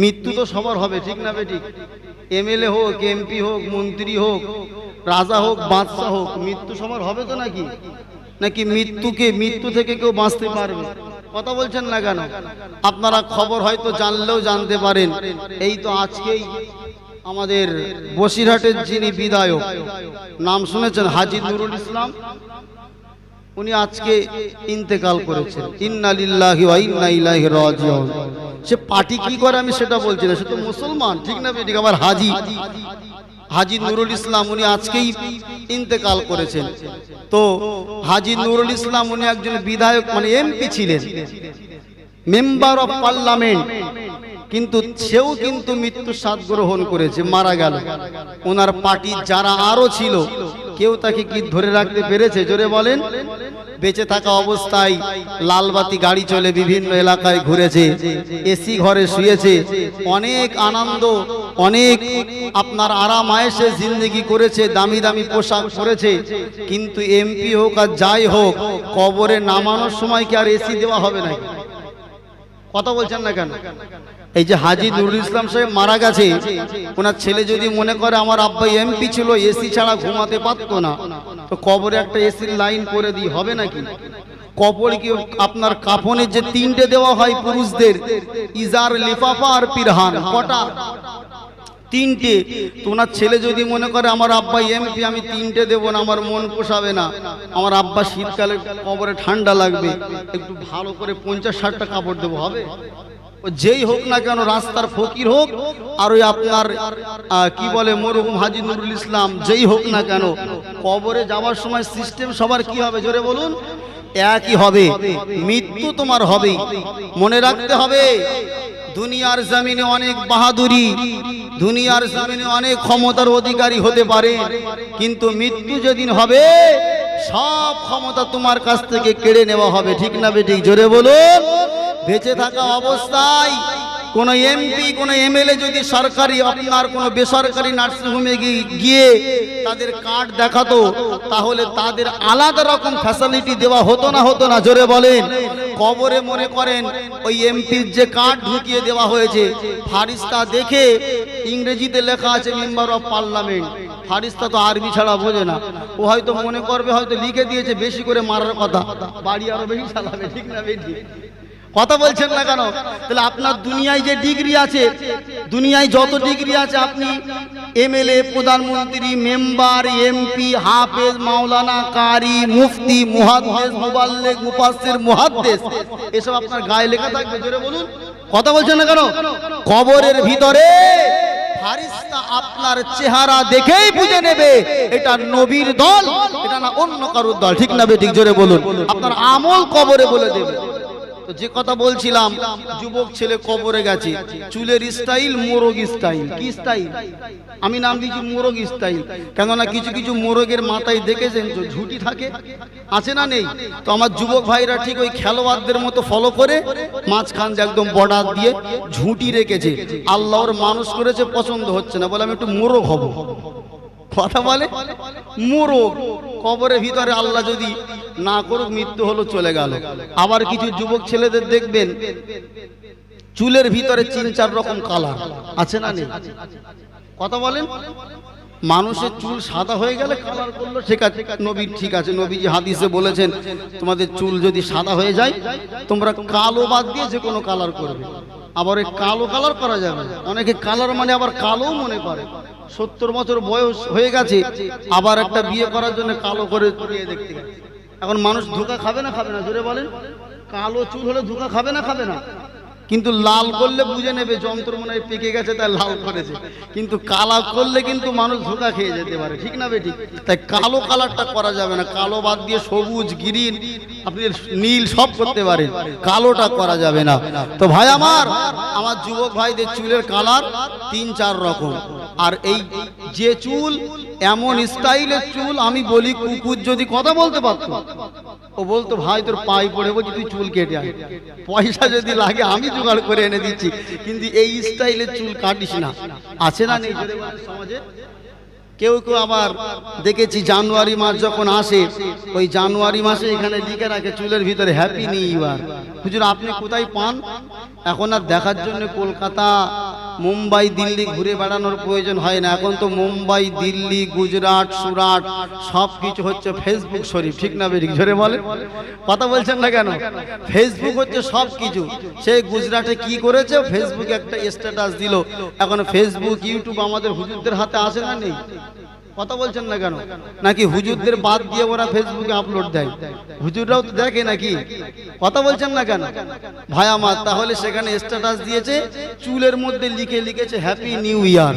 মৃত্যু তো সবার হবে, ঠিক না বেঠিক? এমএলএ হোক, এমপি হোক, মন্ত্রী হোক, রাজা হোক, বাদশাহ হোক, মৃত্যু সবার হবে তো নাকি? নাকি মৃত্যু থেকে কেউ বাঁচতে পারবে? কথা বলছেন না কেন? আপনারা খবর হয়তো জানলেও জানতে পারেন, এই তো আজকেই আমাদের বসিরহাটের যিনি বিধায়ক, নাম শুনেছেন, হাজী নুরুল ইসলাম, উনি আজকে ইন্তেকাল করেছেন। ইন্না লিল্লাহি ওয়া ইন্না ইলাইহি রাজিউন। সে পার্টি কি করে আমি সেটা বলছি না, সে তো মুসলমান, ঠিক না বেঠিক? আবার হাজী নুরুল ইসলাম উনি আজকেই ইন্তেকাল করেছেন। তো হাজী নুরুল ইসলাম উনি একজন বিধায়ক, মানে এমপি ছিলেন, মেম্বার অফ পার্লামেন্ট, কিন্তু সেও কিন্তু মৃত্যু স্বাদ গ্রহণ করেছে, মারা গেল। ওনার পার্টি যারা আরো ছিল, কেউ তাকে কি ধরে রাখতে পেরেছে? জোরে বলেন। বেঁচে থাকা অবস্থায় লালবাতি গাড়ি চলে বিভিন্ন এলাকায় ঘুরেছে, এসি ঘরে শুয়েছে, অনেক আনন্দ, অনেক আপনার আরাম আয়েশে জিন্দেগি করেছে, দামি দামি পোশাক পরেছে। কিন্তু এমপি হোক আর যাই হোক, কবরে নামানোর সময় কি আর এসি দেওয়া হবে নাকি? কথা বলছেন না কেন? এই যে হাজী নুরুল ইসলাম সাহেব মারা গেছে, ওনার ছেলে যদি মনে করে আমার আব্বা এমপি ছিল, এসি ছাড়া ঘুমাতে পারতো না, তো কবরে একটা এসির লাইন করে দিই, হবে নাকি? কবরে কি আপনার কাফনের যে তিনটে দেওয়া হয় পুরুষদের, ইজার, লিফাফা আর পিরহান, কটা? তিনটে। তো ওনার ছেলে যদি মনে করে আমার আব্বা এমপি, আমি তিনটে দেবো না, আমার মন পোষাবে না, আমার আব্বা শীতকালে কবরে ঠান্ডা লাগবে, একটু ভালো করে 50-60টা কাপড় দেবো, হবে? যেই হোক না কেন, রাস্তার ফকির হোক আর ওই আপনার কি বলে মরহুম হাজী নুরুল ইসলাম, যেই হোক না কেন, কবরে যাওয়ার সময় সিস্টেম সবার কি হবে? জোরে বলুন। একই হবে, মৃত্যু তোমার হবেই। মনে রাখতে হবে, দুনিয়ার জমিনে অনেক বাহাদুরি, দুনিয়ার জমিনে অনেক ক্ষমতার অধিকারী হতে পারে, কিন্তু মৃত্যু যেদিন হবে সব ক্ষমতা তোমার কাছ থেকে কেড়ে নেওয়া হবে, ঠিক না বেঠিক? জোরে বলুন। বেঁচে থাকা অবস্থায় কোন এমপি, কোন এমএলএ যদি সরকারি আপনার কোন বেসরকারি নার্সিংহোমে গিয়ে তাদের কার্ড দেখাতো, তাহলে তাদের আলাদা রকম ফ্যাসিলিটি দেওয়া হতো না? হতো না? জোরে বলেন। কবরে মনে করেন ওই এমপির যে কার্ড ঢুকিয়ে দেওয়া হয়েছে, ফারিস্তা দেখে ইংরেজিতে লেখা আছে মেম্বার অফ পার্লামেন্ট, ফারিস্তা তো আরবি ছাড়া বোঝে না, ও হয়তো মনে করবে হয়তো লিখে দিয়েছে বেশি করে মারার কথা, বাড়ি আরো বেশি চালাবে, ঠিক না বেশি? কথা বলছেন না কেন? তাহলে আপনার দুনিয়ায় যে ডিগ্রি আছে, দুনিয়ায় যত ডিগ্রি আছে, আপনি এমএলএ, প্রধানমন্ত্রী, মেম্বার, এমপি, হাফেজ, মাওলানা, কারি, মুফতি, মুহাদ্দিস, মুবাল্লিগ, মুফাসসির, মুহাদ্দিস, এসব আপনার গায়ে লেখা থাকবে। জোরে বলুন। কথা বলছেন না কেন? কবরের ভিতরে ফারিস্তা আপনার চেহারা দেখেই বুঝে নেবে এটা নবীর দল, এটা না অন্য কারোর দল, ঠিক না বেঠিক? জোরে বলুন। আপনার আমল কবরে বলে দেবে। যে কথা বলছিলাম, যুবক ছেলে কবরে গেছে, চুলের স্টাইল মোরগ স্টাইল। কি স্টাইল? আমি নাম দিয়েছি মোরগ স্টাইল, কেননা কিছু কিছু মোরগের মাথায় দেখেছেন তো ঝুঁটি থাকে, আছে না নেই? তো আমার যুবক ভাইরা ঠিক ওই খেলোয়াড়দের মতো ফলো করে মাঝখান দিয়ে একদম বর্ডার দিয়ে ঝুঁটি রেখেছে। আল্লাহর মানুষ করেছে, পছন্দ হচ্ছে না, বলে আমি একটু মোরগ হব। কথা বলে মোরগ। কবরের ভিতরে আল্লাহ যদি না করুক, মৃত্যু হলো, চলে গেল। আবার কিছু যুবক ছেলেদের দেখবেন চুলের ভিতরে 3-4 রকম কালার, আছে না নেই? কথা বলেন। মানুষের চুল সাদা হয়ে গেলে কালার করলো, ঠিক আছে, নবী ঠিক আছে, নবীজি হাদিসে বলেছেন তোমাদের চুল যদি সাদা হয়ে যায় তোমরা কালো বাদ দিয়ে যে কোনো কালার করবে। আবার এই কালো কালার করা যাবে, অনেকে কালার মানে আবার কালো মনে করে। 70 বছর বয়স হয়ে গেছে, আবার একটা বিয়ে করার জন্য কালো করে বিয়ে দেখতে গেছে। এখন মানুষ ধোঁকা খাবে না? খাবে না? জোরে বলেন। কালো চুল হলে ধোঁকা খাবে না? খাবে না? কিন্তু লাল করলে বুঝে নেবে যন্ত্র মনে হয় পেকে গেছে, তাই লাল করেছে। কিন্তু কালা করলে কিন্তু মানুষ ধোঁকা খেয়ে যেতে পারে, ঠিক না বেঠিক? তাই কালো কালারটা করা যাবে না। কালো বাদ দিয়ে সবুজ, গ্রিন, আপনি নীল সব করতে পারেন, কালোটা করা যাবে না। তো ভাই আমার যুবক ভাইদের চুলের কালার 3-4 রকম। আর এই যে চুল, এমন স্টাইলের চুল, আমি বলি কুকুর যদি কথা বলতে পারতো, ও বলতো ভাই তোর পায়ে পড়ে বলছি তুই চুল কেটে আয়, পয়সা যদি লাগে আমি জোগাড় করে এনে দিচ্ছি, কিন্তু এই স্টাইলের চুল কাটিস না। আছে না নেই সমাজে? কেউ কেউ আবার দেখেছি জানুয়ারি মাস যখন আসে, ওই জানুয়ারি মাসে এখানে লিখে রাখে চুলের ভিতরে হ্যাপি নিউ ইয়ার। হুজুর আপনি কোথায় পান? এখন আর দেখার জন্য কলকাতা, মুম্বাই, দিল্লি ঘুরে বেড়ানোর প্রয়োজন হয় না। এখন তো মুম্বাই, দিল্লি, গুজরাট, সুরাট সব কিছু হচ্ছে ফেসবুক শরীফ, ঠিক না বেঠিক? জোরে বলে, কথা বলছেন না কেন? ফেসবুক হচ্ছে সব কিছু। সেই গুজরাটে কি করেছে? ফেসবুকে একটা স্ট্যাটাস দিল। এখন ফেসবুক, ইউটিউব আমাদের হুজুরদের হাতে আছে না নেই? কথা বলছেন না কেন? নাকি হুজুরদের বাদ দিয়ে ওরা ফেসবুকে আপলোড দেয়? হুজুররাও তো দেখে নাকি? কথা বলছেন না কেন ভাই আমার? তাহলে সেখানে স্ট্যাটাস দিয়েছে, চুলের মধ্যে লিখেছে হ্যাপি নিউ ইয়ার।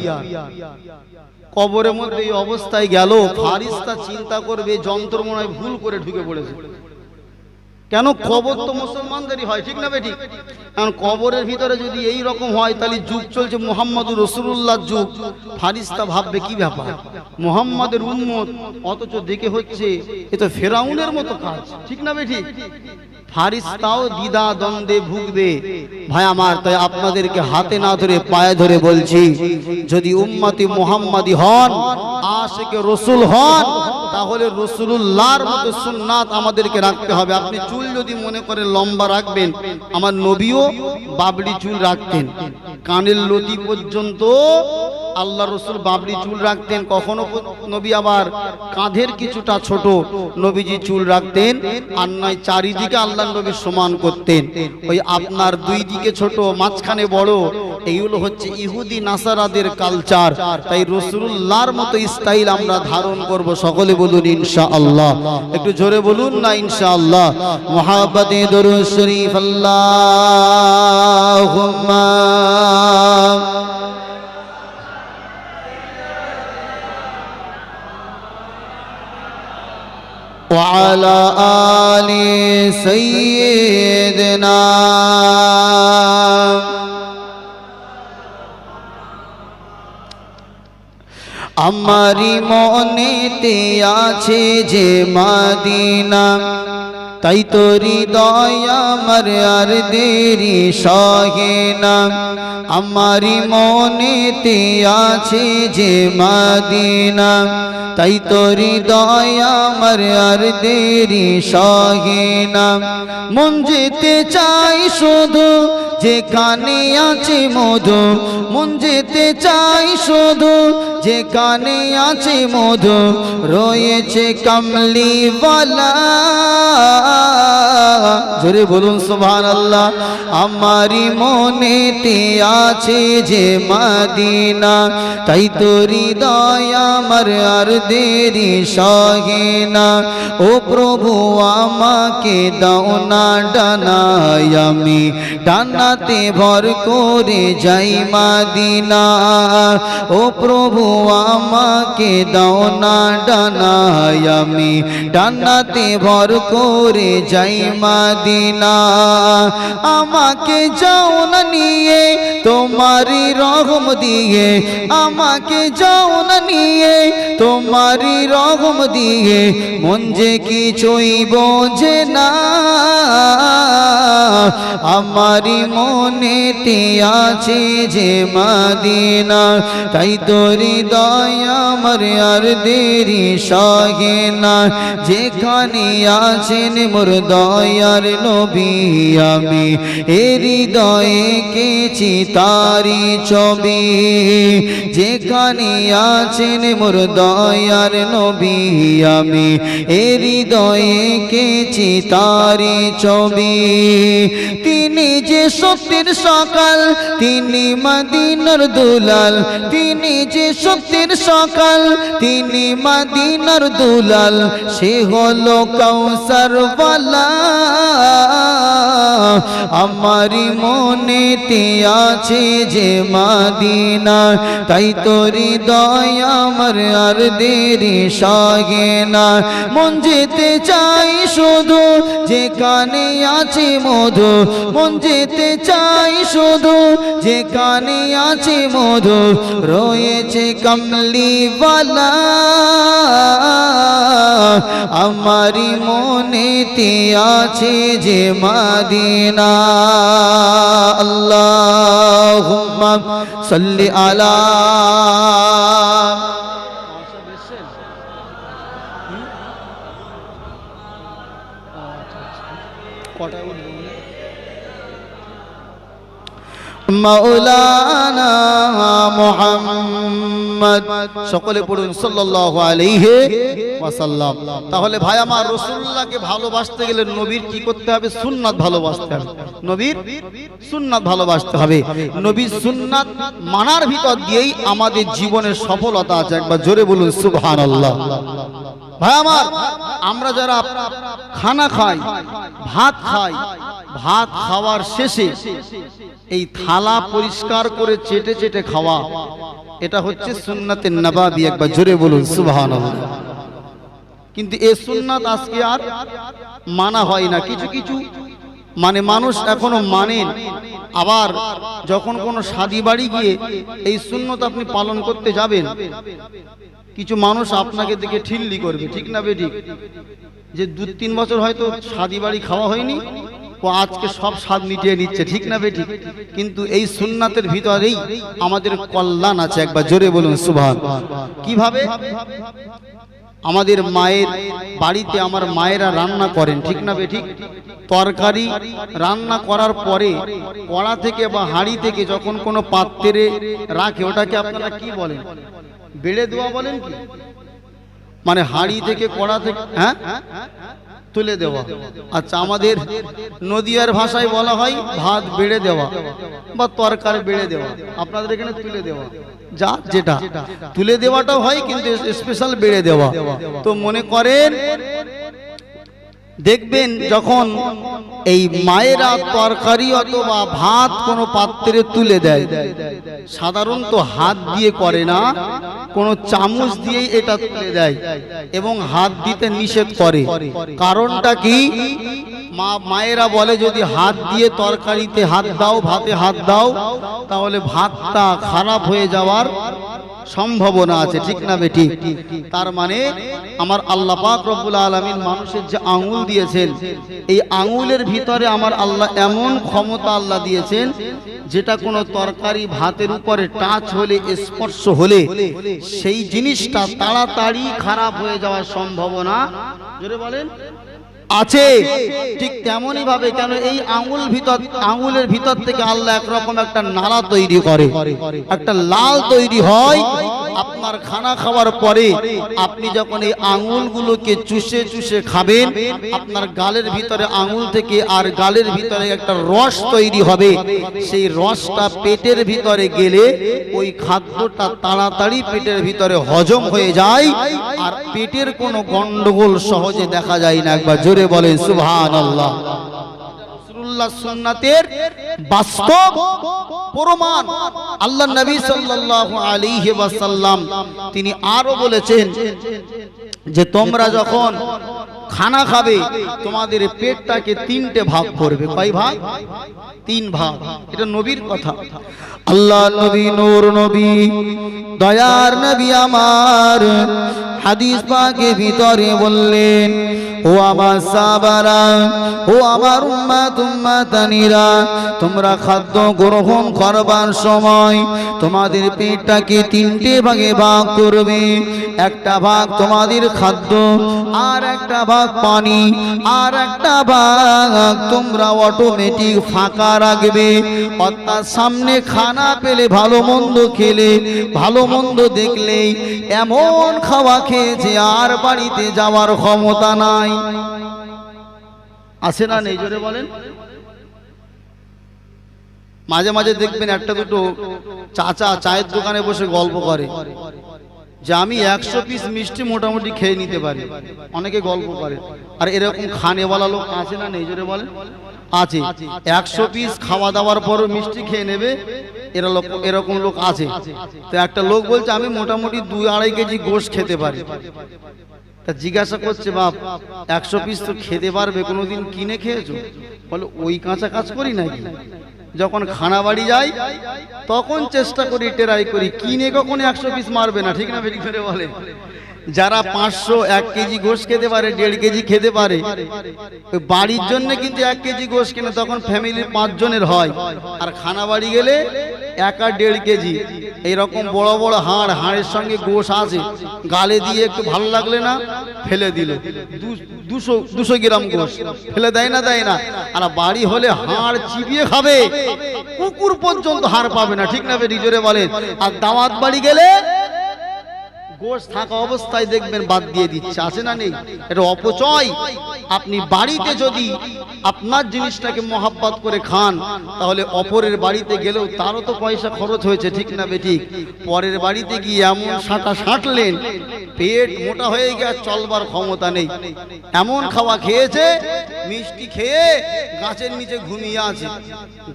কবরের মধ্যে এই অবস্থায় গেল, ফারিস্তা চিন্তা করবে যন্ত্র মনে হয় ভুল করে ঢুকে পড়েছে। কেন? কবর তো মুসলমানদেরই হয়, ঠিক না বেঠিক? কারণ কবরের ভিতরে যদি এই রকম হয়, তাহলে যুগ চলছে মুহাম্মদুর রাসূলুল্লাহর যুগ। ফারিস্তা ভাববে কি ব্যাপার, মুহাম্মাদের উম্মত, অথচ দেখে হচ্ছে এ তো ফেরাউনের মতো কাজ, ঠিক না বেঠিক? ফারিস্তাও দ্বিধা দ্বন্দ্বে ভুগবে ভাই আমার। তাই আপনাদেরকে হাতে না ধরে পায়ে ধরে বলছি, যদি উম্মতি মুহাম্মাদি হন, আশিকে রাসূল হন, তাহলে রাসূলুল্লাহর মতো সুন্নাত আমাদেরকে রাখতে হবে। আপনি চুল যদি মনে করেন লম্বা রাখবেন, আমার নবীও বাবড়ি চুল রাখতেন, কানের লতি পর্যন্ত আল্লাহ রসুল বাবরি চুল রাখতেন। কখনো নবী আবার কাঁধের কিছুটা ছোট নবীজি চুল রাখতেন, আর নয় চারিদিকে আল্লাহ নবী সমান করতেন। ওই আপনার দুই দিকে ছোট, মাঝখানে বড়, এইগুলো হচ্ছে ইহুদি নাসারাদের কালচার। তাই রাসূলুল্লাহর মতো স্টাইল আমরা ধারণ করব। সকলে বলুন ইনশাআল্লাহ। একটু জোরে বলুন না ইনশাআল্লাহ। মুহাব্বতে দরুদ শরীফ আল্লাহুম্মা وعلى آل سيدنا আমারি মনেতে আছে যে মদিনা, তাই তো হৃদয় আমার আর দেরি সহে না। আমারি মনেতে আছে যে মদিনা, তাই তো হৃদয় আমার আর দেরি সহে না। মন যেতে চাই শুধু যেখানে আছে মধু, মন যেতে চাই শুধু যেখানে আছে মধু, রয়েছে কামলিওয়ালা। জোরে বলুন সুবহানাল্লাহ। আমারি মনেতে আছে যে মদিনা, তাই তো হৃদয় আমার আর দেরি সহে না। ও প্রভু আমাকে দাও না ডানায়, আমি ডানাতে ভর করে যাই মদিনা। ও প্রভু আমাকে দাও না ডানায়, আমি ডানাতে ভর করে যাই মদিনা। আমাকে যাও না নিয়ে তোমারি রহম দিয়ে, আমাকে যাও না নিয়ে তোমারি রহম দিয়ে, মন যে কিছুই বোঝে না। আমারি মনেতে আছে যে মদিনা, তাই তো হৃদয় আমার আর দেরি সহে না। যেখানে আছেন মোর দয়ার নবী, আমি এ হৃদয়ে এঁকেছি তারি ছবি। যেখানে আছেন মোর দয়ার নবী, আমি এ হৃদয়ে এঁকেছি তারি ছবি। তিনি যে সত্যের সকাল, তিনি মদিনার দুলাল, তিনি যে সত্যের সকাল, তিনি মদিনার দুলাল, সে হলো কাউসার ওয়ালা। আমারি মনেতে আছে যে মদিনা, তাই তো হৃদয় আমার আর দেরি সহে না। মন যেতে চাই শুধু যেখানে আছে মধু, মন যেতে চাই শুধু যেখানে আছে মধু, রয়েছে কমলিওয়ালা। আমারি মনেতে আছে যে মদিনা। আল্লাহুম্মা সাল্লি আলা। কটায় উঠবো? মাওলানা মুহাম্মদ। সকলে পড়ুন সাল্লাল্লাহু আলাইহি ওয়াসাল্লাম। তাহলে ভাই আমার, রাসূলুল্লাহকে ভালোবাসতে গেলে নবীর কি করতে হবে? সুন্নাত ভালোবাসতে হবে। নবীর সুন্নাত ভালোবাসতে হবে। নবীর সুন্নাত মানার ভিতর দিয়েই আমাদের জীবনের সফলতা আছে। একবার জোরে বলুন সুবহানাল্লাহ। ভাই আমার, আমরা যারা খানা খাই, ভাত খাই, ভাত খাওয়ার শেষে এই থালা পরিষ্কার করে চেটে চেটে খাওয়া, এটা হচ্ছে সুন্নাতে নবাবী। একবার জোরে বলুন সুবহানাল্লাহ। কিন্তু এই সুন্নাত আজকে আর মানা হয় না। কিছু কিছু মানে মানুষ এখনো মানেন। আবার যখন কোনো শাদী বাড়ি গিয়ে এই সুন্নত আপনি পালন করতে যাবেন, কিছু মানুষ আপনাকে দেখে ঠিল্লি করবে, ঠিক না বেঠিক? যে 2-3 বছর হয়তো শাদী বাড়ি খাওয়া হয়নি, ও আজকে সব স্বাদ মিটিয়ে নিচ্ছে, ঠিক না বেঠিক? কিন্তু এই সুন্নাতের ভিতরেই আমাদের কল্যাণ আছে। একবার জোরে বলুন সুবহানাল্লাহ। কিভাবে? আমাদের মায়ের বাড়িতে আমার মায়েরা রান্না করেন, ঠিক না বেঠিক? তরকারি রান্না করার পরে কড়া থেকে বা হাঁড়ি থেকে যখন কোনো পাত্রে রাখে, ওটাকে আপনারা কি বলেন? বেড়ে দেওয়া বলেন কি? মানে হাঁড়ি থেকে কড়া থেকে, হ্যাঁ, তুলে দেওয়া। আচ্ছা, আমাদের নদিয়ার ভাষায় বলা হয় ভাত বেড়ে দেওয়া বা তরকারি বেড়ে দেওয়া। আপনাদের এখানে তুলে দেওয়া, যা যেটা তুলে দেওয়াটাও হয়, কিন্তু স্পেশাল বেড়ে দেওয়া। তো মনে করেন, দেখবেন যখন এই মায়েরা তরকারি অথবা ভাত কোনো পাত্রে তুলে দেয়, সাধারণত হাত দিয়ে করে না, কোনো চামচ দিয়েই এটা তুলে দেয় এবং হাত দিতে নিষেধ করে। কারণটা কি? মায়েরা বলে যদি হাত দিয়ে তরকারিতে হাত দাও, ভাতে হাত দাও, তাহলে ভাতটা খারাপ হয়ে যাওয়ার সম্ভাবনা আছে, ঠিক না বেঠিক? তার মানে আমার আল্লাহ পাক রব্বুল আলামিন মানুষের যে আঙ্গুল দিয়েছেন, এই আঙ্গুলের ভিতরে আমার আল্লাহ এমন ক্ষমতা আল্লাহ দিয়েছেন, যেটা কোনো তরকারি ভাতের উপরে টাচ হলে, স্পর্শ হলে সেই জিনিসটা তাড়াতাড়ি খারাপ হয়ে যাওয়ার সম্ভাবনা, জোরে বলেন, আছে। ঠিক তেমনই ভাবে, কেন এই আঙ্গুলের ভিতর থেকে আল্লাহ একরকম একটা নালা তৈরি করে, একটা লাল তৈরি হয়। আপনার খানা খাওয়ার পরে আপনি যখন এই আঙ্গুলগুলোকে চুষে চুষে খাবেন, আপনার গালের ভিতরে আঙ্গুল থেকে আর গালের ভিতরে একটা রস তৈরি হবে। সেই রসটা পেটের ভিতরে গেলে ওই খাদ্যটা তাড়াতাড়ি পেটের ভিতরে হজম হয়ে যায়, আর পেটের কোনো গন্ডগোল সহজে দেখা যায় না। একবার জোরে বলেন সুবহানাল্লাহ। রাসূলুল্লাহ সুন্নাতের বাস্তব প্রমাণ। আল্লাহ নবী সাল্লাল্লাহু আলাইহি ওয়াসাল্লাম তিনি আরো বলেছেন যে তোমরা যখন খানা খাবে, তোমাদের পেটটাকে 3টে ভাগ করবে। কয় ভাগ? 3 ভাগ। এটা নবীর কথা। আল্লাহ নবী, নূর নবী, দয়ার নবী আমার হাদিস পাকে ভিতরে বললেন, ও আমার সাহাবারা, ও আমার উম্মাতানিরা, তোমরা খাদ্য গ্রহণ করবার সময় তোমাদের পেটটাকে 3টে ভাগে ভাগ করবে। একটা ভাগ তোমাদের খাদ্য, আর একটা ভাগ পানি, আর একটা ভাগ তোমরা অটোমেটিক ফাঁকা রাখবে। অর্থাৎ সামনে খানা পেলে, ভালো মন্দ খেলে, ভালো মন্দ দেখলেই এমন খাওয়া খেয়েছে আর বাড়িতে যাওয়ার ক্ষমতা নাই। আছে না নেই? জোরে বলেন। মাঝে মাঝে দেখবেন একটা দুটো চাচা চায়ের দোকানে বসে গল্প করে যে আমি 100 পিস মিষ্টি মোটামুটি খেয়ে নিতে পারি। অনেকে গল্প করে। আর এরকম খানেওয়ালা লোক আছে না নেই? জোরে বলেন। আছে। 100 পিস খাওয়া দাওয়ার পরও মিষ্টি খেয়ে নেবে, এরকম লোক আছে। তো একটা লোক বলছে আমি মোটামুটি 2-2.5 কেজি গোশত খেতে পারি। তা জিজ্ঞাসা করছে, বাপ 100 পিস তো খেতে পারবে, কোনোদিন কিনে খেয়েছো? বলে ওই কাঁচা কাজ করি নাকি, যখন খানা বাড়ি যাই তখন চেষ্টা করি, ট্রাই করি, কিনে কখনো 100 পিস মারবে না, ঠিক না বেটি করে বলে। যারা 500-1 কেজি গোশত খেতে পারে, 1.5 কেজি খেতে পারে, বাড়ির জন্য কিন্তু 1 কেজি গোশত কিনে, তখন ফ্যামিলির 5 জনের হয়। আর খানা বাড়ি গেলে 1 আর 1.5 কেজি এইরকম বড় বড় হাড়ের সঙ্গে গোশত আছে, গালে দিয়ে একটু ভালো লাগলে না ফেলে দিল 200 গ্রাম গোশ ফেলে দেয় না আর বাড়ি হলে হাড় চিবিয়ে খাবে, কুকুর পর্যন্ত হাড় পাবে না, ঠিক না বেটি জোরে বলেন। আর দাওয়াত বাড়ি গেলে গোশ থাকা অবস্থায় দেখবেন বাদ দিয়ে দিচ্ছে, আছে না নেই? এটা অপচয়। আপনি বাড়িতে যদি আপনার জিনিসটাকে মহাব্বত করে খান, তাহলে অপরের বাড়িতে গেলেও তারও তো পয়সা খরচ হয়েছে, ঠিক না বেঠিক? পরের বাড়িতে গিয়ে এমন সাঁটা সাঁটলেন, পেট মোটা হয়ে গিয়ে চলবার ক্ষমতা নেই, এমন খাওয়া খেয়েছে, মিষ্টি খেয়ে গাছের নিচে ঘুমিয়ে আছে,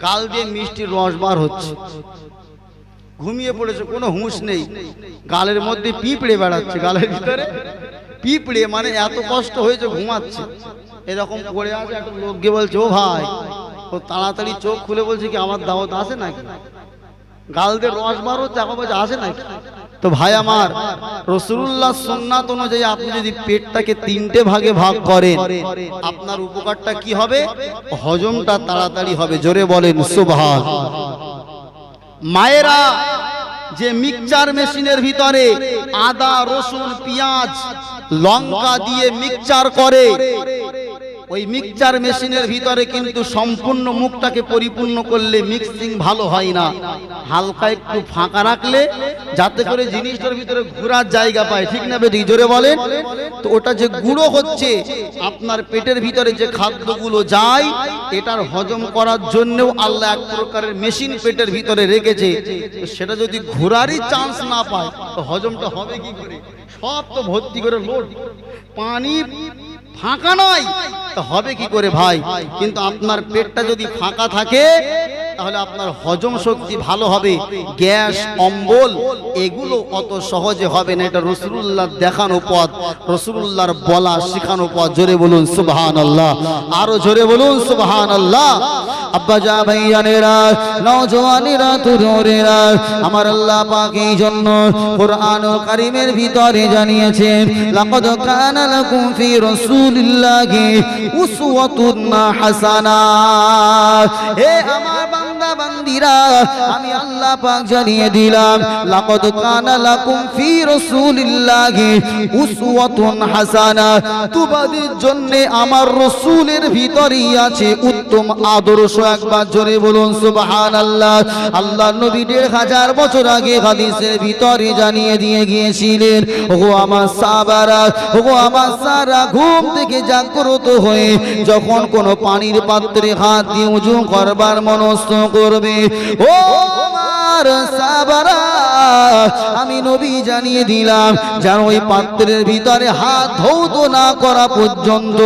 গাল দিয়ে মিষ্টির রস বার হচ্ছে, ঘুমিয়ে পড়েছে, কোনো হুঁশ নেই, গালের মধ্যে পিঁপড়ে বেড়াচ্ছে, গালের ভিতরে পিঁপড়ে, মানে এত কষ্ট হয়েছে ঘুমাচ্ছে, এরকম পড়ে আছে। একটা লোককে বলছে, ও ভাই, ও তাড়াতাড়ি চোখ খুলে বলছে কি আমার দাওয়াত আছে নাকি? গাল দিয়ে রস বার হচ্ছে, এখন বলছে আছে নাকি? তো ভাই আমার, রাসূলুল্লাহ সুন্নাত অনুযায়ী আপনি যদি পেটটাকে 3টে ভাগে ভাগ করেন, আপনার উপকারটা কি হবে? হজমটা তাড়াতাড়ি হবে, জোরে বলেন সুবহানাল্লাহ। মায়েরা যে মিক্সচার মেশিনের ভিতরে আদা, রসুন, পেঁয়াজ, লঙ্কা দিয়ে মিক্সচার করে, ওই মিক্সচার মেশিনের ভিতরে কিন্তু সম্পূর্ণ মুখটাকে পরিপূর্ণ করলে মিক্সিং ভালো হয় না, হালকা একটু ফাঁকা রাখলে যাতে করে জিনিসটার ভিতরে ঘোরার জায়গা পায়, ঠিক না বেটি জোরে বলেন? তো ওটা যে গুঁড়ো হচ্ছে, আপনার পেটের ভিতরে যে খাদ্যগুলো যায়, এটার হজম করার জন্যও আল্লাহ এক প্রকারের মেশিন পেটের ভিতরে রেখেছে। সেটা যদি ঘোরারই চান্স না পায়, তো হজমটা হবে কি করে? সব তো ভর্তি করে লোড, পানি ফাঁকা নয়, তো হবে কি করে ভাই? কিন্তু আপনার পেটটা যদি ফাঁকা থাকে, তাহলে আপনার হজম শক্তি ভালো হবে, গ্যাস, অম্বল এগুলো অত সহজে হবে না। এটা রাসূলুল্লাহর দেখানো পথ, রাসূলুল্লাহর বলা শেখানো পথ, জোরে বলুন সুবহানাল্লাহ, আরো জোরে বলুন সুবহানাল্লাহ। আব্বা যা ভাইয়ানেরা, নওজওয়ানেরা, তরুণেরা, আমার আল্লাহ পাক এই জন্য কোরআনুল কারীমের ভিতরে জানিয়েছেন, লাকাদ কানা লাকুম ফি রাসূলিল্লাহি উসওয়াতুন হাসানাহ। হে আমার বান্দা বান্দিরা, আমি আল্লাহ পাক জানিয়ে দিলাম, লাকাদ কানা লাকুম ফি রাসূলিল্লাহি উসওয়াতুন হাসানাহ, তোমাদের জন্য আমার রাসূলের ভিতরেই আছে উত্তম আদর্শ। একবার জোরে বলুন সুবহানাল্লাহ। আল্লাহ নবী ১৫০০ বছর আগে হাদিসের ভিতরে জানিয়ে দিয়ে গিয়েছিলেন, ওগো আমার সাহাবারা, ওগো আমার সারা, ঘুম থেকে জাগ্রত হয়ে যখন কোনো পানির পাত্রে হাত দিয়ে উজু করবার মনস্থ করবে, ও আমার সাহাবারা, আমি নবী জানিয়ে দিলাম, যেন ওই পাত্রের ভিতরে হাত ধৌত না করা পর্যন্ত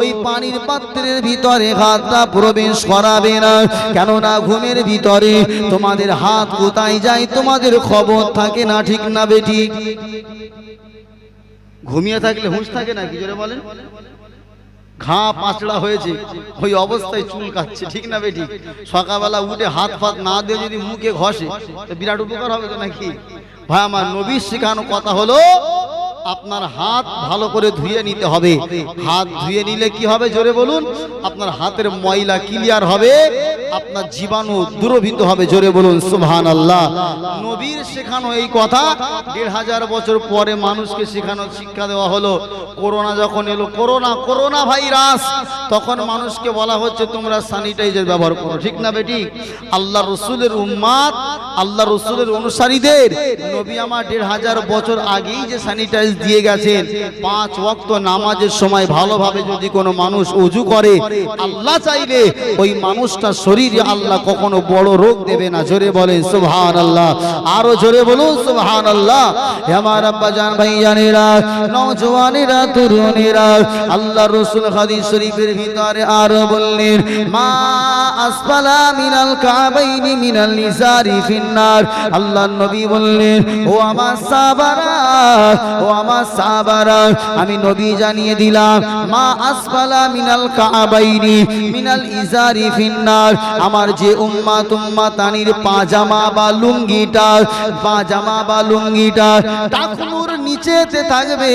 ওই পানির পাত্রের ভিতরে হাতটা প্রবেশ করাবে না। কেননা ঘুমের ভিতরে তোমাদের হাত কোথায় যায় তোমাদের খবর থাকে না, ঠিক না বেটি? ঘুমিয়ে থাকলে হুঁশ থাকে না, কি জোরে বলেন? ঘা পাঁচড়া হয়েছে, ওই অবস্থায় চুল কাটছে, ঠিক না বেটি? সকালবেলা উঠে হাত ফাত না দিয়ে যদি মুখে ঘষে, তো বিরাট উপকার হবে তো নাকি? ভাই আমার, নবীর শেখানো কথা হলো, আপনার হাত ভালো করে ধুয়ে নিতে হবে। হাত ধুয়ে নিলে কি হবে জোরে বলুন? আপনার হাতের ময়লা ক্লিয়ার হবে, আপনার জীবাণু দূরীভূত হবে, জোরে বলুন সুবহানাল্লাহ। নবীর শেখানো এই কথা ১৫০০ বছর পরে মানুষকে শেখানো, শিক্ষা দেওয়া হলো। করোনা যখন এলো, করোনা ভাইরাস, তখন মানুষকে বলা হচ্ছে তোমরা স্যানিটাইজার ব্যবহার করো, ঠিক না বেটি? আল্লাহ রসুলের উম্মাত, আল্লাহ রসুলের অনুসারীদের নবী আমার ১৫০০ বছর আগেই যে স্যানিটাইজ দিয়ে গেছেন, 5 ওয়াক্ত নামাজের সময় ভালোভাবে যদি কোনো মানুষ ওযু করে, আল্লাহ চাইলে ওই মানুষটা শরীরে আল্লাহ কখনো বড় রোগ দেবে না, জোরে বলেন সুবহানাল্লাহ, আরো জোরে বলুন সুবহানাল্লাহ। আমার আব্বা জান ভাইজানেরা, নওজওয়ানেরা, তরুণেরা, আল্লাহ রাসূল হাদিস শরীফের ভিতরে আরো বললেন, মা আসফালা মিনাল কাবাইনি মিনাল ইজারি ফিন্নার। আল্লাহ নবী বললেন, ও আমার সাহাবারা, ও আমার সাহাবারা, আমি নবী জানিয়ে দিলাম, মা আসফালা মিনাল কাবাইনি মিনাল ইজারি ফিন্নার। আমার যে উম্মাত উম্মাতানির পাজামা বা লুঙ্গিটা টাকনুর নিচেতে থাকবে,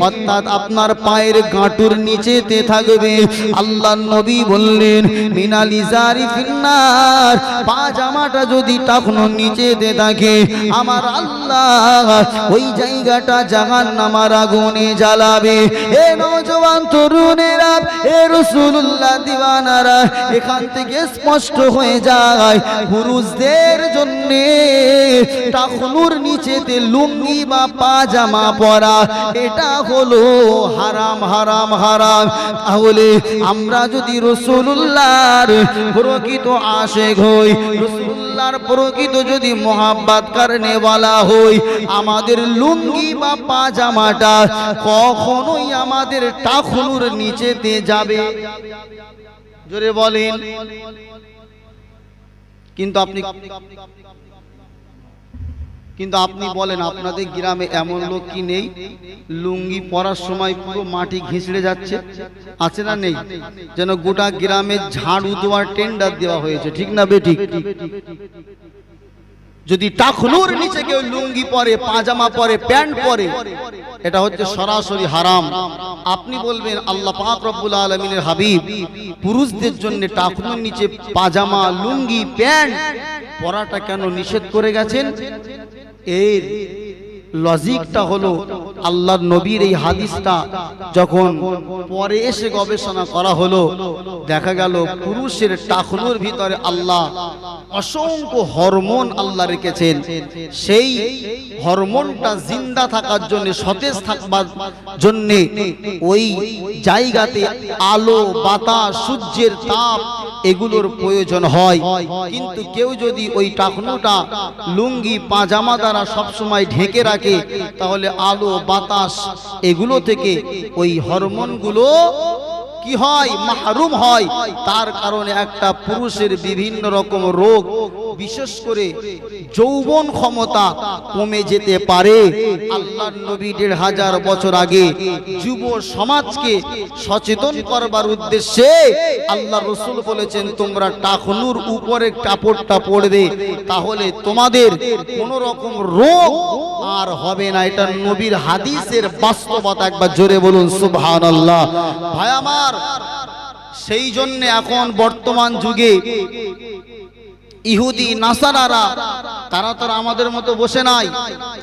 অর্থাৎ আপনার পায়ের গাঁটুর নিচেতে থাকবে। আল্লাহ নবী বললেন মিনাল ইজারি ফিন্নার, পাজামাটা যদি টাকনুর নিচেতে থাকে আমার আল্লাহ ওই জায়গাটা জাহান্নামের আগুনে জ্বালাবে। এ নওজওয়ান তরুণেরা, এ রাসূলুল্লাহ দিওয়ানারা, এখান থেকে স্পষ্ট হয়ে যায় পুরুষদের জন্য টাকনুর নিচেতে লুঙ্গি বা পাজামা পরা এটা হলো হারাম হারাম হারাম। তাহলে আমরা যদি রাসূলুল্লাহর প্রকৃত আশিক হই, রাসূলুল্লাহর প্রকৃত যদি মোহাব্বত করনে वाला হই, আমাদের লুঙ্গি বা পাজামাটা কখনোই আমাদের টাকনুর নিচেতে যাবে। জোরে বলেন। কিন্তু আপনি বলেন আপনাদের গ্রামে এমন লোক কি নেই লুঙ্গি পরার সময় পুরো মাটি ঘিঁচড়ে যাচ্ছে? আছে না নেই? যেন গোটা গ্রামে ঝাড়ু দেওয়ার টেন্ডার দেওয়া হয়েছে, ঠিক না বেঠিক? যদি টাকনুর নিচে কেউ লুঙ্গি পরে, পাজামা পরে, প্যান্ট পরে, এটা হচ্ছে সরাসরি হারাম। আপনি বলবেন আল্লাহ পাক রব্বুল আলামিনের হাবিব পুরুষদের জন্য টাকনুর নিচে পাজামা, লুঙ্গি, প্যান্ট পরাটা কেন নিষেধ করে গেছেন? এর লজিকটা হলো আল্লাহর নবীর এই হাদিসটা যখন পরে এসে গবেষণা করা হলো, দেখা গেল পুরুষের টাকনুর ভিতরে আল্লাহ অসংখ্য হরমোন আল্লাহ রেখেছেন। সেই হরমোনটা জিন্দা থাকার জন্য, সতেজ থাকবার জন্য ওই জায়গাতে আলো, বাতাস, সূর্যের তাপ এগুলোর প্রয়োজন হয়। কিন্তু কেউ যদি ওই টাকনুটা লুঙ্গি পাজামা দ্বারা সবসময় ঢেকে রাখে, তাহলে আলো, বাতাস এগুলো থেকে ওই হরমোনগুলো কি হয়? মাহরুম হয়। তার কারণে একটা পুরুষের বিভিন্ন রকম রোগ, বিশেষ করে যৌবন ক্ষমতা কমে যেতে পারে। আল্লাহর নবী ১৫০০ বছর আগে যুব সমাজকে সচেতন করবার উদ্দেশ্যে আল্লাহ রাসূল বলেছেন তোমরা টাকনুর উপরে কাপড়টা পরবে, তাহলে তোমাদের কোনো রকম রোগ আর হবে না। এটা নবীর হাদিসের বাস্তবতা। একবার জোরে বলুন সুবহানাল্লাহ। ভাই আমার, সেই জন্য এখন বর্তমান যুগে ইহুদি নাসারারা তারা তো আমাদের মতো বসে নাই,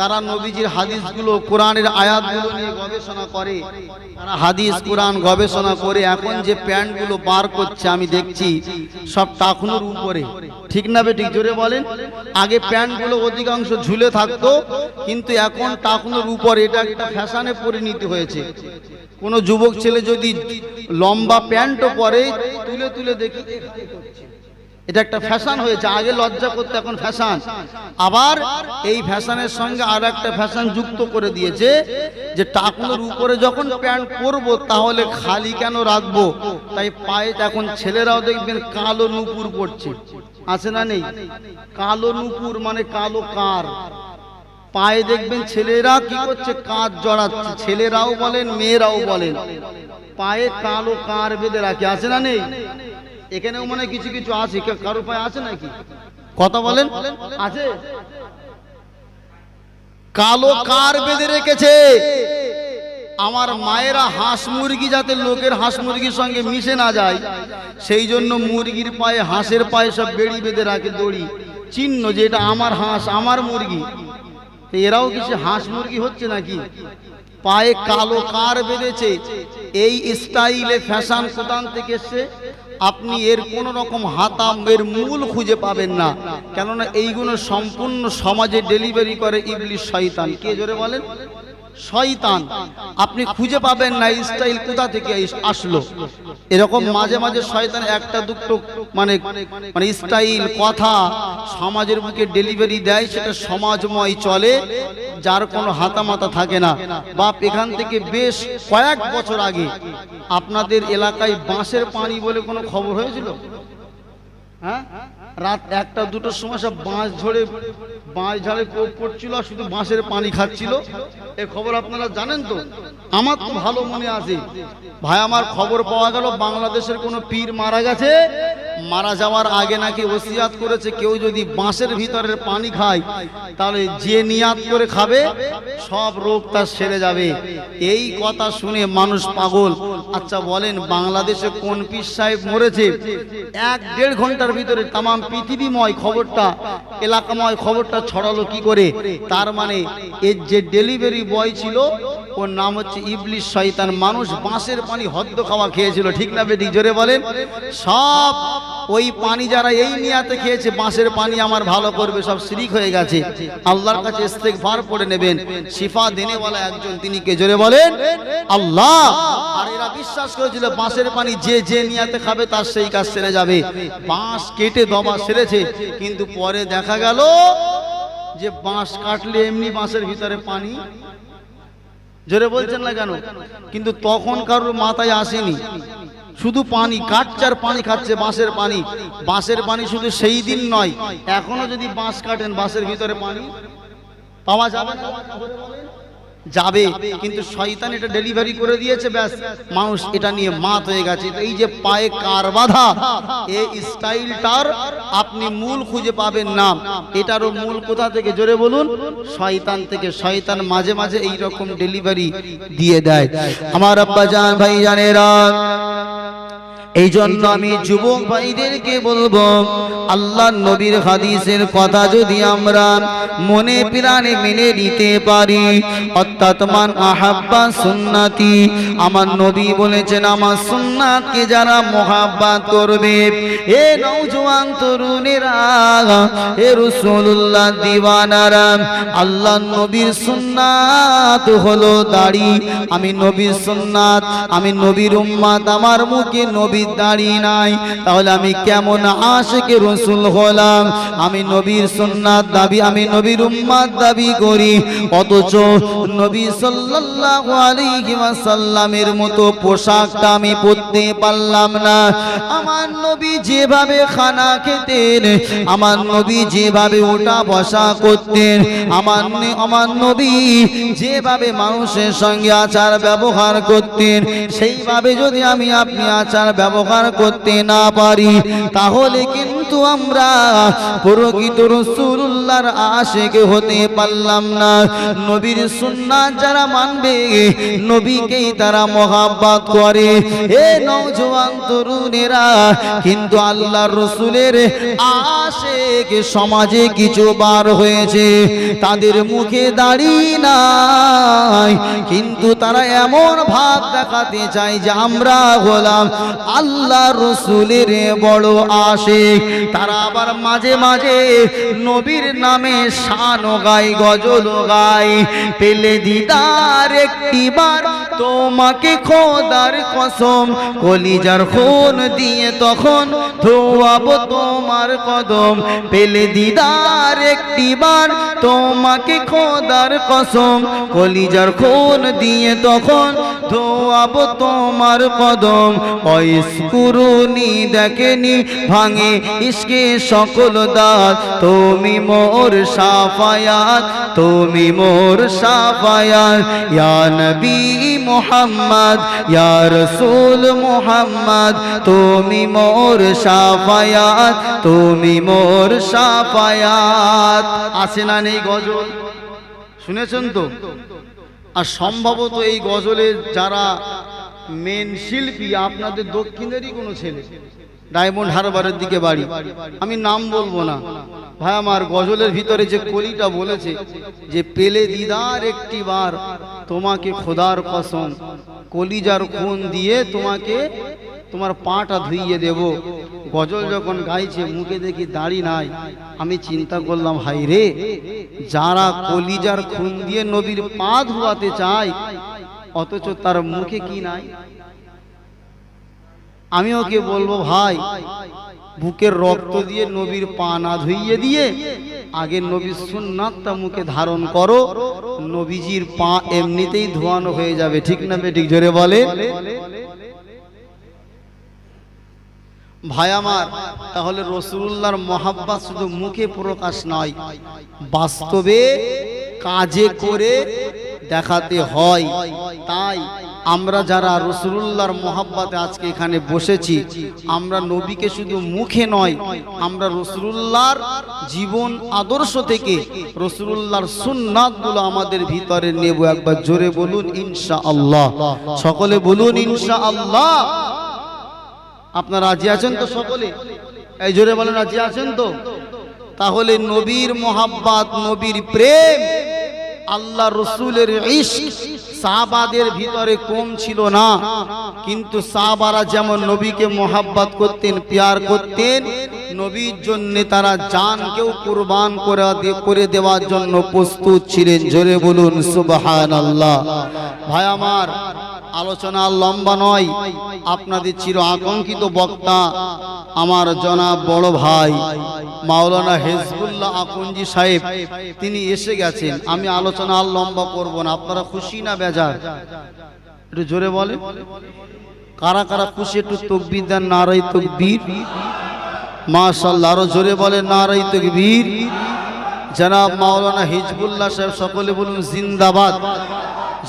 তারা নবীজির হাদিসগুলো, কোরআনের আয়াতগুলো নিয়ে গবেষণা করে। তারা হাদিস কোরআন গবেষণা করে এখন যে প্যান্টগুলো বার করছে আমি দেখছি সব টাকনুর উপরে, ঠিক না বেঠিক? জোরে বলেন। আগে প্যান্টগুলো অধিকাংশ ঝুলে থাকতো, কিন্তু এখন টাকনুর উপরে। এটা একটা ফ্যাশনে পরিণত হয়েছে। কোন যুবক ছেলে যদি লম্বা প্যান্টও পরে, তুলে তুলে দেখি, এটা একটা ফ্যাশন হয়েছে। আগে লজ্জা করতে, এখন ফ্যাশন। আবার এই ফ্যাশনের সঙ্গে আর একটা ফ্যাশন যুক্ত করে দিয়েছে যে টাকনুর উপরে যখন প্যান্ট পরবো তাহলে খালি কেন রাখবো, তাই পায়ে এখন ছেলেরাও দেখবেন কালো নুপুর পরছে। আছে না নেই? কালো নুপুর মানে কালো কার। পায়ে দেখবেন ছেলেরা কি করছে? কাঁচ জড়াচ্ছে। ছেলেরাও বলেন, মেয়েরাও বলেন, পায়ে কালো কার বেঁধে রাখে। আছে না নেই? এখানেও মনে কিছু কিছু আছে। কারো পায়ে আছে নাকি? কথা বলেন, আছে? কালো কার বেঁধে রেখেছে। আমার মায়েরা হাঁস মুরগি যাতে লোকের হাঁস মুরগির সঙ্গে মিশে না যায়, সেই জন্য মুরগির পায়ে, হাঁসের পায়ে সব বেড়ি বেঁধে রাখে, দড়ি, চিহ্ন যে এটা আমার হাঁস, আমার মুরগি। এরাও কিছু হাঁস মুরগি হচ্ছে নাকি? পায়ে কালো কার বেঁধেছে। এই স্টাইলে ফ্যাশন কোথান থেকে এসছে? আপনি এর কোন রকম হাতাম, এর মূল খুঁজে পাবেন না। কেননা এইগুলো সম্পূর্ণ সমাজে ডেলিভারি করে ইবলিস, শয়তান। কে? জোরে বলেন। শয়তান। আপনি খুঁজে পাবেন না স্টাইল কোথা থেকে আসলো। এরকম মাঝে মাঝে শয়তান একটা দুটো মানে স্টাইল, কথা সমাজের বুকে ডেলিভারি দেয়, সেটা সমাজময় চলে, যার কোনো হাতামাতা থাকে না। বাপ এখান থেকে বেশ কয়েক বছর আগে আপনাদের এলাকায় বাঁশের পানি বলে কোনো খবর হয়েছিল? হ্যাঁ, রাত 1টা 2টোর সময় সব বাঁশ ঝাড়ে কোপ পড়ছিল, শুধু বাঁশের পানি খাচ্ছিল। এই খবর আপনারা জানেন তো? আমার তো ভালো মনে আছে। ভাই আমার, খবর পাওয়া গেল বাংলাদেশের কোনো পীর মারা গেছে, মারা যাওয়ার আগে নাকি ওসিয়াত করেছে কেউ যদি বাঁশের ভিতরের পানি খায় তাহলে যে নিয়াত করে খাবে সব রোগ তার সেরে যাবে। এই কথা শুনে মানুষ পাগল। আচ্ছা বলেন, বাংলাদেশে কোন পীর সাহেব মরেছে 1-1.5 ঘন্টার ভিতরে তাম পৃথিবীময় খবরটা, এলাকাময় খবরটা ছড়ালো কি করে? তার মানে এর যে ডেলিভারি বয় ছিল ওর নাম হচ্ছে ইবলিস শয়তান। মানুষ বাঁশের পানি হদ্দ খাওয়া খেয়েছিল, ঠিক না বেটি? জোরে বলেন। সব ওই পানি যারা এই নিয়াতে খেয়েছে বাঁশের পানি আমার ভালো করবে, সব শিরিক হয়ে গেছে। আল্লাহর কাছে ইস্তেগফার পড়ে নেবেন। শিফা দেনেওয়ালা একজন, তিনি কে? জোরে বলেন আল্লাহ। আর এরা বিশ্বাস করেছিল বাঁশের পানি যে যে নিয়াতে খাবে তার সেই কাজ সেরে যাবে। বাঁশ কেটে দবা সেরেছে, কিন্তু পরে দেখা গেল যে বাঁশ কাটলে এমনি বাঁশের ভিতরে পানি। জোরে বলছেন না কেন? কিন্তু তখন কারোর মাথায় আসেনি, শুধু পানি কাটছে আর পানি খাচ্ছে, বাঁশের পানি। বাঁশের পানি শুধু সেই দিন নয়, এখনো যদি বাঁশ কাটেন বাঁশের ভিতরে পানি পাওয়া যাবে না? যাবে, কিন্তু শয়তান এটা ডেলিভারি করে দিয়েছে, ব্যাস মানুষ এটা নিয়ে মাত হয়ে গেছে। এই যে পায়ে কার বাঁধা, এই স্টাইলটার আপনি মূল খুঁজে পাবেন না। এটারও মূল কোথা থেকে? জোরে বলুন, শয়তান থেকে। শয়তান মাঝে মাঝে এই রকম ডেলিভারি দিয়ে দেয়। আমার আব্বা জান, ভাই জানেরা, এই জন্য আমি যুবক ভাইদেরকে বলবো, আল্লাহ নবীর হাদিসের কথা যদি আমরা মনে প্রাণে মেনে নিতে পারি, অর্থাৎ মান আহাব্বা সুন্নাতি, আমার নবী বলেছেন আমার সুন্নাতকে যারা মুহাব্বত করবে, এ নওজোয়ান তরুণেরা, এ রাসূলুল্লাহ দিওয়ানারা, আল্লাহ নবীর সুন্নাত হলো দাড়ি। আমি নবীর সুন্নাত, আমি নবীর উম্মত, আমার মুখে নবী দাড়ি নাই, তাহলে আমি কেমন আশিকে রাসূল হলাম? আমি নবীর সুন্নাত দাবি, আমি নবীর উম্মত দাবি করি, অথচ নবী সাল্লাল্লাহু আলাইহি ওয়াসাল্লামের মতো পোশাকটা আমি পরতে পারলাম না। আমার নবী যেভাবে খানা খেতেন, আমার নবী যেভাবে ওঠা বসা করতেন, আমার নবী যেভাবে মানুষের সঙ্গে আচার ব্যবহার করতেন, সেইভাবে যদি আমি আপনি আচার ব্যবহার করতে না পারি, তাহলে কিন্তু আমরা প্রকৃত রাসূলুল্লাহর আশিক হতে পারলাম না। নবীর সুন্নাত যারা মানবে, নবীকেই তারা মুহাব্বত করে। এ নওজোয়ান তরুণেরা, কিন্তু আল্লাহর রাসূলের আশিক সমাজে কিছু বার হয়েছে, তাদের মুখে দাড়ি নাই, কিন্তু তারা এমন ভাব দেখাতে চায় যে আমরা হলাম আল্লাহ রাসূলের বড় আশিক। তারা আবার মাঝে মাঝে নবীর নামে শান গায়, গজল গায়, পেলে দিদার একটিবার তোমাকে খোদার কসম, কলিজার খুন দিয়ে তখন ধোয়াবো তোমার কদম, পেলে দিদার একটিবার তোমাকে খোদার কসম, কলিজার খুন দিয়ে তখন ধোয়াবো তোমার কদম। কুরুনি দেখেনি ভাঙে ইশকে সকল দাঁত, তুমি মোর শাফায়াত, তুমি মোর শাফায়াত, ইয়া নবী মুহাম্মদ, ইয়া রাসূল মুহাম্মদ, তুমি মোর শাফায়াত, তুমি মোর শাফায়াত। আছে না নেই গজল? শুনেছেন তো? আর সম্ভবত এই গজলের যারা মেন শিল্পী আপনাদের দক্ষিণেরই কোনো ছেলে, ডায়মন্ড হারবারের দিকে বাড়ি, আমি নাম বলবো না। ভাই আমার, গজলের ভিতরে যে কলিটা বলেছে যে পেলে দিদার একটি বার তোমাকে খোদার কসম, কলিজার খুন দিয়ে তোমাকে তোমার পাটা ধুইয়ে দেব। গজল যখন গাইছে, মুখে দেখি দাড়ি নাই, আমি চিন্তা করলাম হাই রে, যারা কলিজার খুন দিয়ে নবীর পা ধোয়াতে চায় অথচ তার মুখে কি নাই। আমি ওকে বলবো ভাই, বুকের রক্ত দিয়ে নবীর পা না ধুইয়ে দিয়ে আগে নবীর সুন্নাতটা মুখে ধারণ করো, নবীজির পা এমনিতেই ধোয়ানো হয়ে যাবে, ঠিক না বেঠিক? জোরে বলে ভাই আমার। তাহলে রাসূলুল্লাহর মহাব্বত শুধু মুখে প্রকাশ নয়, বাস্তবে কাজে করে দেখাতে হয়। তাই আমরা যারা রাসূলুল্লাহর মহব্বতে আজকে এখানে বসেছি, আমরা নবীকে শুধু মুখে নয়, আমরা রাসূলুল্লাহর জীবন আদর্শ থেকে রাসূলুল্লাহর সুন্নাতগুলো আমাদের ভিতরে নেব। একবার জোরে বলুন ইনশাআল্লাহ, সকলে বলুন ইনশাআল্লাহ। আপনারা রাজি আছেন তো সকলে? এই জোরে বলেন, রাজি আছেন তো? তাহলে নবীর মহব্বত, নবীর প্রেম, আল্লাহ রসুলের ইশক সাহাবাদের ভিতরে কম ছিল না। কিন্তু সাহাবারা যেমন নবীকে মহব্বত করতেন, প্যার করতেন, নবীর জন্য তারা জানকেও কুরবান করে দেওয়ার জন্য প্রস্তুত ছিলেন। জোরে বলুন সুবহানাল্লাহ। ভাই আমার, আলোচনা লম্বা নয়, আপনাদের চির আকাঙ্ক্ষিত বক্তা আমার জনাব বড় ভাই মাওলানা হিজবুল্লাহ আকন্জি সাহেব, তিনি এসে গেছেন। আমি আলোচনা আর লম্বা করব না। আপনারা খুশি না বেজার? একটু জোরে বলে, কারা কারা খুশি? একটু তাকবীর দেন, নারায়ে তাকবীর। মাশাআল্লাহ, আরো জোরে বলে নারায়ে তাকবীর। জনাব মাওলানা হিজবুল্লাহ সাহেব, সকলে বলুন জিন্দাবাদ।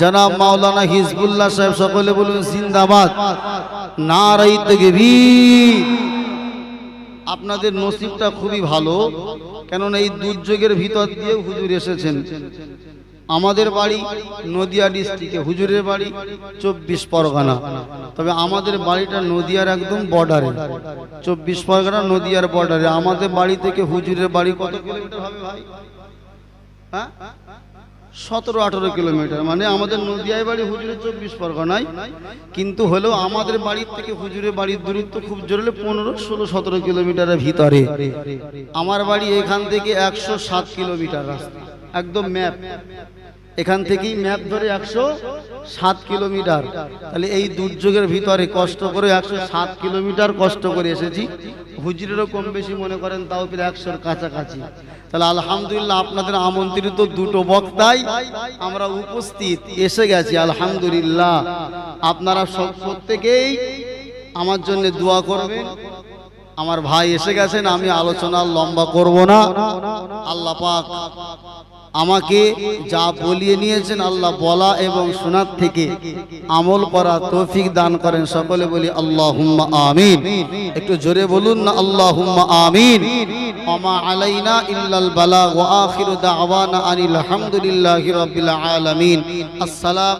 জনাব মাওলানা হিজবুল্লাহ সাহেব, সকলে বলুন জিন্দাবাদ, নারায়ে তাকবীর। আপনাদের নসিবটা খুবই ভালো, কেননা এই দুর্যোগের ভিতর দিয়ে হুজুর এসেছেন। আমাদের বাড়ি নদিয়া ডিস্ট্রিক্টে, হুজুরের বাড়ি 24 পরগনা। তবে আমাদের বাড়িটা নদিয়ার একদম বর্ডারে, 24 পরগনা নদিয়ার বর্ডারে। আমাদের বাড়ি থেকে হুজুরের বাড়ি কত কিলোমিটার হবে ভাই? হ্যাঁ, 17-18 কিলোমিটার। মানে আমাদের নদিয়ায় বাড়ি, হুজুরের 24 পরগনায়। কিন্তু হলেও আমাদের বাড়ির থেকে হুজুরের বাড়ির দূরত্ব খুব জোরে 15, 16, 17 কিলোমিটারের ভিতরে। আমার বাড়ি এখান থেকে 107 কিলোমিটার রাস্তা, একদম ম্যাপ। এখান থেকেই ম্যাপ ধরে 107 কিলোমিটার। তাহলে এই দুর্যোগের ভিতরে কষ্ট করে 107 কিলোমিটার কষ্ট করে এসেছি। হুজুরেরও কম বেশি মনে করেন তাও প্রায় 100-র কাছাকাছি। তাহলে আলহামদুলিল্লাহ, আপনাদের আমন্ত্রিত দুটো বক্তাই আমরা উপস্থিত এসে গেছি আলহামদুলিল্লাহ। আপনারা সব প্রত্যেকেই আমার জন্য দোয়া করবেন। আমার ভাই এসে গেছেন, আমি আলোচনা লম্বা করব না। আল্লাহ পাক আমাকে যা বলিয়ে নিয়েছেন, আল্লাহ বলা এবং শোনার থেকে আমল করা তৌফিক দান করেন। সকলে বলি আল্লাহুম্মা আমিন। একটু জোরে বলুন না আল্লাহুম্মা আমিন। ওমা আলাইনা ইল্লাল বালাগ ওয়া আখিরু দাওয়ানা আনিল হামদুলিল্লাহি রাব্বিল আলামিন। আসসালাম।